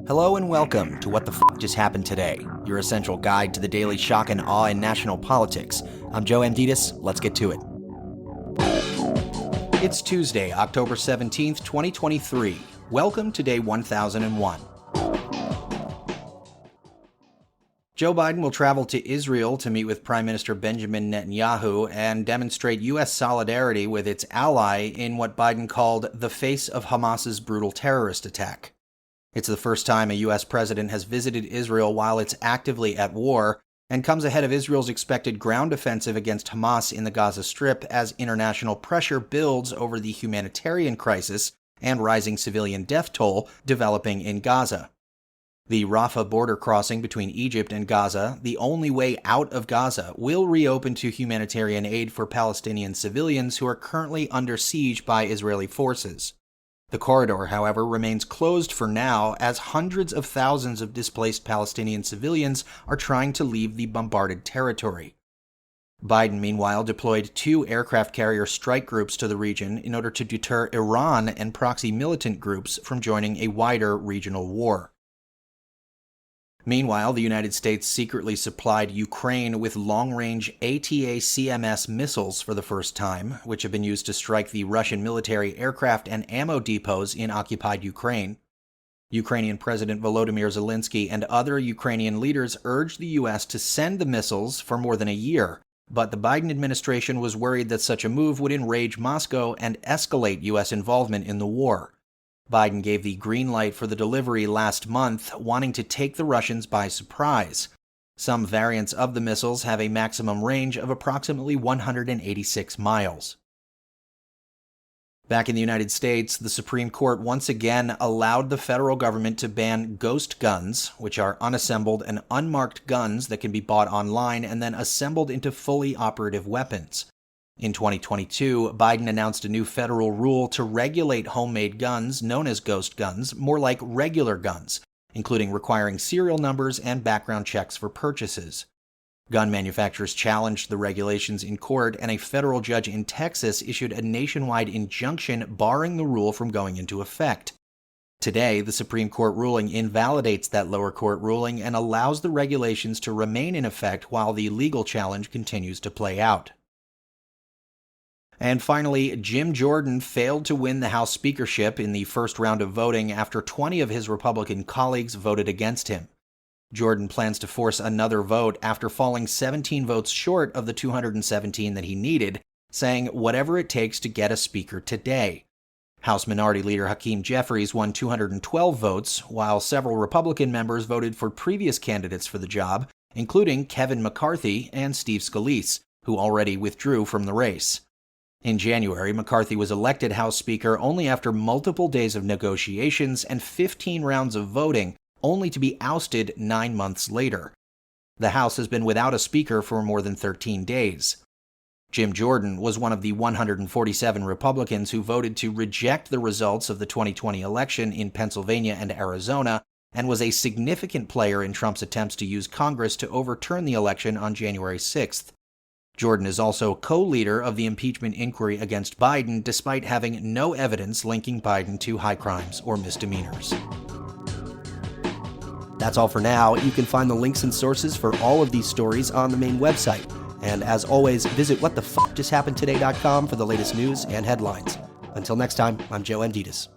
Hello and welcome to What the F*** Just Happened Today, your essential guide to the daily shock and awe in national politics. I'm Joe Amditis. Let's get to it. It's Tuesday, October 17th, 2023. Welcome to day 1001. Joe Biden will travel to Israel to meet with Prime Minister Benjamin Netanyahu and demonstrate U.S. solidarity with its ally in what Biden called the face of Hamas's brutal terrorist attack. It's the first time a U.S. president has visited Israel while it's actively at war, and comes ahead of Israel's expected ground offensive against Hamas in the Gaza Strip as international pressure builds over the humanitarian crisis and rising civilian death toll developing in Gaza. The Rafah border crossing between Egypt and Gaza, the only way out of Gaza, will reopen to humanitarian aid for Palestinian civilians who are currently under siege by Israeli forces. The corridor, however, remains closed for now as hundreds of thousands of displaced Palestinian civilians are trying to leave the bombarded territory. Biden, meanwhile, deployed 2 aircraft carrier strike groups to the region in order to deter Iran and proxy militant groups from joining a wider regional war. Meanwhile, the United States secretly supplied Ukraine with long-range ATACMS missiles for the first time, which have been used to strike the Russian military aircraft and ammo depots in occupied Ukraine. Ukrainian President Volodymyr Zelensky and other Ukrainian leaders urged the U.S. to send the missiles for more than a year, but the Biden administration was worried that such a move would enrage Moscow and escalate U.S. involvement in the war. Biden gave the green light for the delivery last month, wanting to take the Russians by surprise. Some variants of the missiles have a maximum range of approximately 186 miles. Back in the United States, the Supreme Court once again allowed the federal government to ban ghost guns, which are unassembled and unmarked guns that can be bought online and then assembled into fully operative weapons. In 2022, Biden announced a new federal rule to regulate homemade guns known as ghost guns more like regular guns, including requiring serial numbers and background checks for purchases. Gun manufacturers challenged the regulations in court, and a federal judge in Texas issued a nationwide injunction barring the rule from going into effect. Today, the Supreme Court ruling invalidates that lower court ruling and allows the regulations to remain in effect while the legal challenge continues to play out. And finally, Jim Jordan failed to win the House speakership in the first round of voting after 20 of his Republican colleagues voted against him. Jordan plans to force another vote after falling 17 votes short of the 217 that he needed, saying whatever it takes to get a speaker today. House Minority Leader Hakeem Jeffries won 212 votes, while several Republican members voted for previous candidates for the job, including Kevin McCarthy and Steve Scalise, who already withdrew from the race. In January, McCarthy was elected House Speaker only after multiple days of negotiations and 15 rounds of voting, only to be ousted 9 months later. The House has been without a Speaker for more than 13 days. Jim Jordan was one of the 147 Republicans who voted to reject the results of the 2020 election in Pennsylvania and Arizona, and was a significant player in Trump's attempts to use Congress to overturn the election on January 6th. Jordan is also co-leader of the impeachment inquiry against Biden, despite having no evidence linking Biden to high crimes or misdemeanors. That's all for now. You can find the links and sources for all of these stories on the main website. And as always, visit whatthefjusthappenedtoday.com for the latest news and headlines. Until next time, I'm Joe Amditis.